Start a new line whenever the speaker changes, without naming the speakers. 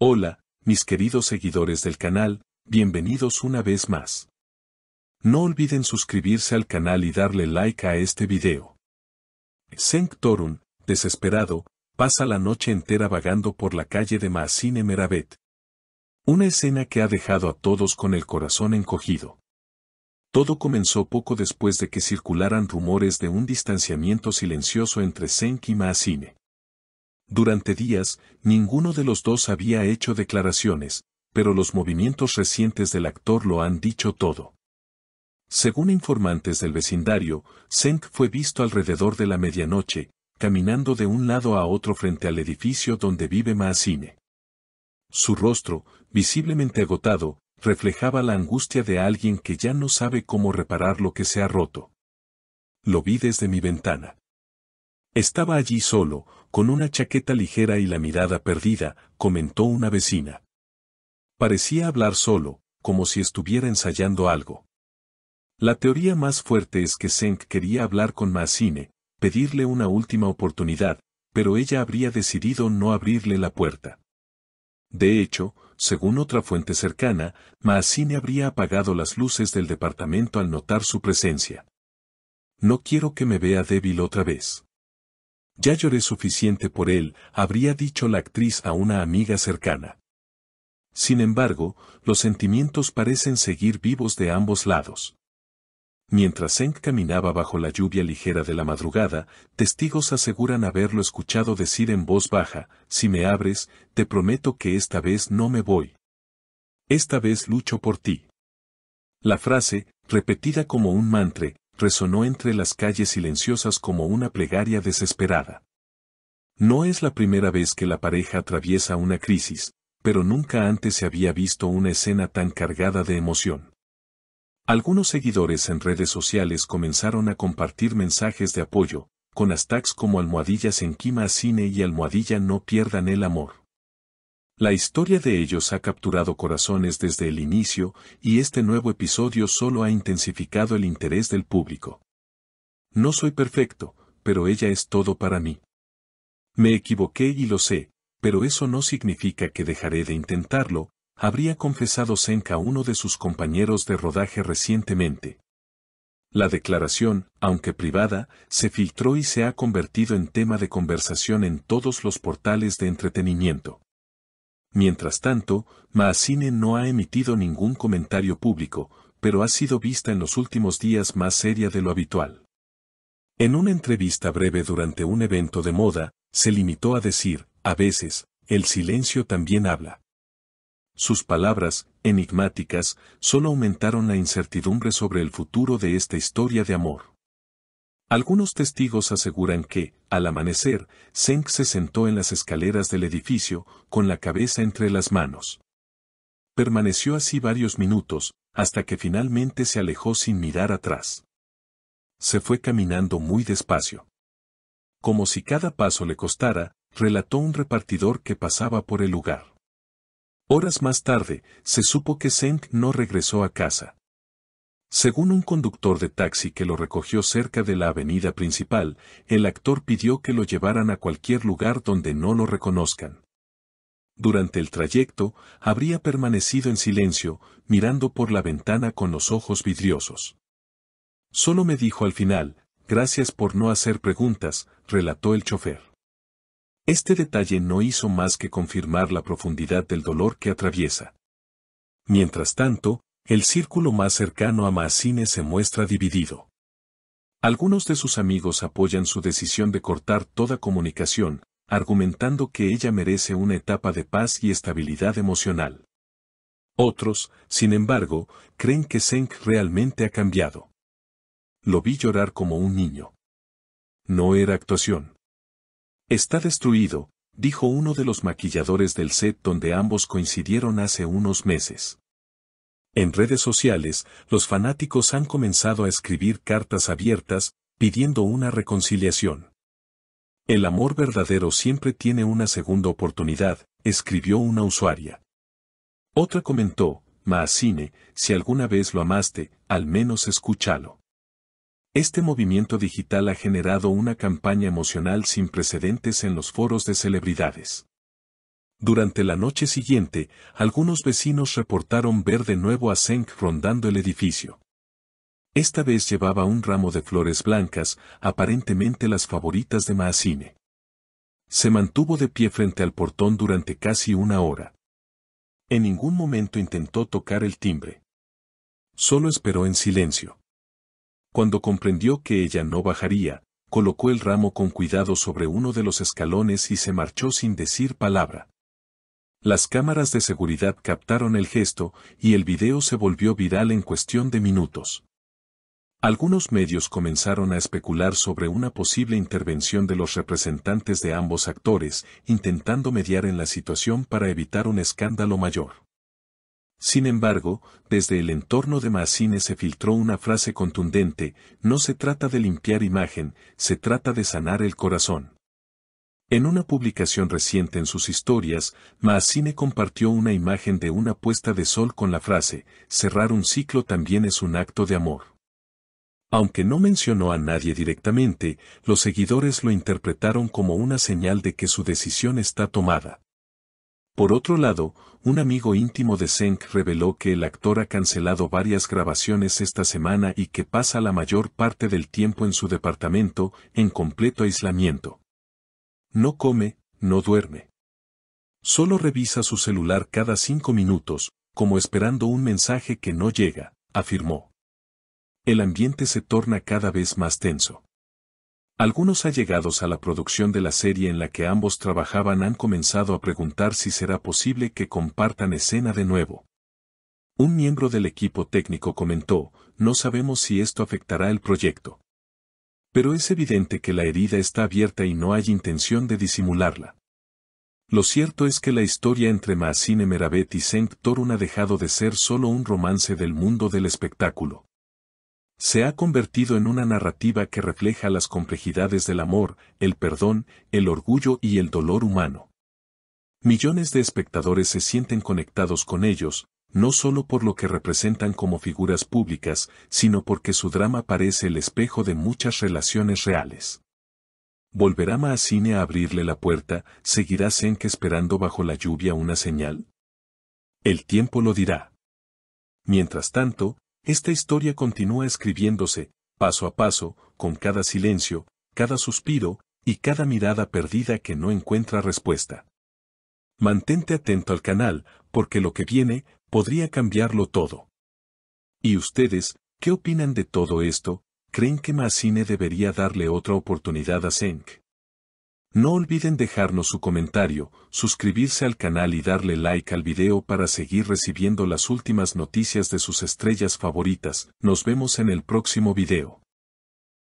Hola, mis queridos seguidores del canal, bienvenidos una vez más. No olviden suscribirse al canal y darle like a este video. Cenk Torun, desesperado, pasa la noche entera vagando por la calle de Mahsine Meravet. Una escena que ha dejado a todos con el corazón encogido. Todo comenzó poco después de que circularan rumores de un distanciamiento silencioso entre Cenk y Mahsine. Durante días, ninguno de los dos había hecho declaraciones, pero los movimientos recientes del actor lo han dicho todo. Según informantes del vecindario, Cenk fue visto alrededor de la medianoche, caminando de un lado a otro frente al edificio donde vive Mahsine. Su rostro, visiblemente agotado, reflejaba la angustia de alguien que ya no sabe cómo reparar lo que se ha roto. Lo vi desde mi ventana. Estaba allí solo, con una chaqueta ligera y la mirada perdida, comentó una vecina. Parecía hablar solo, como si estuviera ensayando algo. La teoría más fuerte es que Cenk quería hablar con Mahsine, pedirle una última oportunidad, pero ella habría decidido no abrirle la puerta. De hecho, según otra fuente cercana, Mahsine habría apagado las luces del departamento al notar su presencia. No quiero que me vea débil otra vez. Ya lloré suficiente por él, habría dicho la actriz a una amiga cercana. Sin embargo, los sentimientos parecen seguir vivos de ambos lados. Mientras Cenk caminaba bajo la lluvia ligera de la madrugada, testigos aseguran haberlo escuchado decir en voz baja, «Si me abres, te prometo que esta vez no me voy. Esta vez lucho por ti». La frase, repetida como un mantra, resonó entre las calles silenciosas como una plegaria desesperada. No es la primera vez que la pareja atraviesa una crisis, pero nunca antes se había visto una escena tan cargada de emoción. Algunos seguidores en redes sociales comenzaron a compartir mensajes de apoyo, con hashtags como @Cenk Mahsine y @No pierdan el amor. La historia de ellos ha capturado corazones desde el inicio, y este nuevo episodio solo ha intensificado el interés del público. No soy perfecto, pero ella es todo para mí. Me equivoqué y lo sé, pero eso no significa que dejaré de intentarlo, habría confesado Cenk a uno de sus compañeros de rodaje recientemente. La declaración, aunque privada, se filtró y se ha convertido en tema de conversación en todos los portales de entretenimiento. Mientras tanto, Mahsine no ha emitido ningún comentario público, pero ha sido vista en los últimos días más seria de lo habitual. En una entrevista breve durante un evento de moda, se limitó a decir, a veces, el silencio también habla. Sus palabras, enigmáticas, solo aumentaron la incertidumbre sobre el futuro de esta historia de amor. Algunos testigos aseguran que, al amanecer, Cenk se sentó en las escaleras del edificio, con la cabeza entre las manos. Permaneció así varios minutos, hasta que finalmente se alejó sin mirar atrás. Se fue caminando muy despacio. Como si cada paso le costara, relató un repartidor que pasaba por el lugar. Horas más tarde, se supo que Cenk no regresó a casa. Según un conductor de taxi que lo recogió cerca de la avenida principal, el actor pidió que lo llevaran a cualquier lugar donde no lo reconozcan. Durante el trayecto, habría permanecido en silencio, mirando por la ventana con los ojos vidriosos. Solo me dijo al final, «Gracias por no hacer preguntas», relató el chofer. Este detalle no hizo más que confirmar la profundidad del dolor que atraviesa. Mientras tanto, el círculo más cercano a Mahsine se muestra dividido. Algunos de sus amigos apoyan su decisión de cortar toda comunicación, argumentando que ella merece una etapa de paz y estabilidad emocional. Otros, sin embargo, creen que Cenk realmente ha cambiado. Lo vi llorar como un niño. No era actuación. Está destruido, dijo uno de los maquilladores del set donde ambos coincidieron hace unos meses. En redes sociales, los fanáticos han comenzado a escribir cartas abiertas, pidiendo una reconciliación. El amor verdadero siempre tiene una segunda oportunidad, escribió una usuaria. Otra comentó, Mahsine, si alguna vez lo amaste, al menos escúchalo. Este movimiento digital ha generado una campaña emocional sin precedentes en los foros de celebridades. Durante la noche siguiente, algunos vecinos reportaron ver de nuevo a Zeng rondando el edificio. Esta vez llevaba un ramo de flores blancas, aparentemente las favoritas de Maazine. Se mantuvo de pie frente al portón durante casi una hora. En ningún momento intentó tocar el timbre. Solo esperó en silencio. Cuando comprendió que ella no bajaría, colocó el ramo con cuidado sobre uno de los escalones y se marchó sin decir palabra. Las cámaras de seguridad captaron el gesto y el video se volvió viral en cuestión de minutos. Algunos medios comenzaron a especular sobre una posible intervención de los representantes de ambos actores, intentando mediar en la situación para evitar un escándalo mayor. Sin embargo, desde el entorno de Maazine se filtró una frase contundente: no se trata de limpiar imagen, se trata de sanar el corazón. En una publicación reciente en sus historias, Maazine compartió una imagen de una puesta de sol con la frase: cerrar un ciclo también es un acto de amor. Aunque no mencionó a nadie directamente, los seguidores lo interpretaron como una señal de que su decisión está tomada. Por otro lado, un amigo íntimo de Zeng reveló que el actor ha cancelado varias grabaciones esta semana y que pasa la mayor parte del tiempo en su departamento, en completo aislamiento. No come, no duerme. Solo revisa su celular cada 5 minutos, como esperando un mensaje que no llega, afirmó. El ambiente se torna cada vez más tenso. Algunos allegados a la producción de la serie en la que ambos trabajaban han comenzado a preguntar si será posible que compartan escena de nuevo. Un miembro del equipo técnico comentó: no sabemos si esto afectará el proyecto. Pero es evidente que la herida está abierta y no hay intención de disimularla. Lo cierto es que la historia entre Maazine Meravet y Zeng Torun ha dejado de ser solo un romance del mundo del espectáculo. Se ha convertido en una narrativa que refleja las complejidades del amor, el perdón, el orgullo y el dolor humano. Millones de espectadores se sienten conectados con ellos, no solo por lo que representan como figuras públicas, sino porque su drama parece el espejo de muchas relaciones reales. ¿Volverá Maazine a abrirle la puerta? ¿Seguirá Zeng esperando bajo la lluvia una señal? El tiempo lo dirá. Mientras tanto, esta historia continúa escribiéndose, paso a paso, con cada silencio, cada suspiro, y cada mirada perdida que no encuentra respuesta. Mantente atento al canal, porque lo que viene podría cambiarlo todo. ¿Y ustedes, qué opinan de todo esto? ¿Creen que Maazine debería darle otra oportunidad a Zeng? No olviden dejarnos su comentario, suscribirse al canal y darle like al video para seguir recibiendo las últimas noticias de sus estrellas favoritas. Nos vemos en el próximo video.